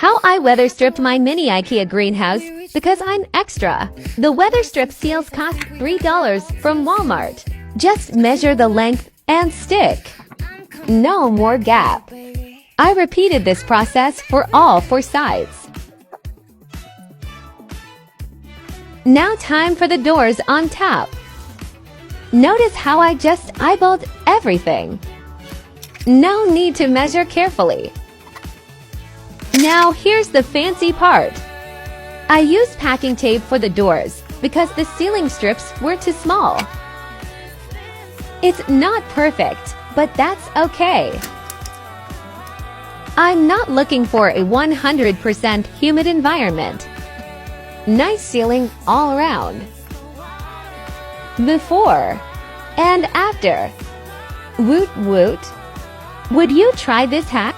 How I weather stripped my mini Ikea greenhouse because I'm extra. The Weatherstrip seals cost $3 from Walmart. Just measure the length and stick. No more gap. I repeated this process for all 4 sides. Now time for the doors on top. Notice how I just eyeballed everything. No need to measure carefully. Now here's the fancy part. I used packing tape for the doors because the ceiling strips were too small. It's not perfect, but that's okay. I'm not looking for a 100% humid environment. Nice ceiling all around. Before and after. Woot woot. Would you try this hack?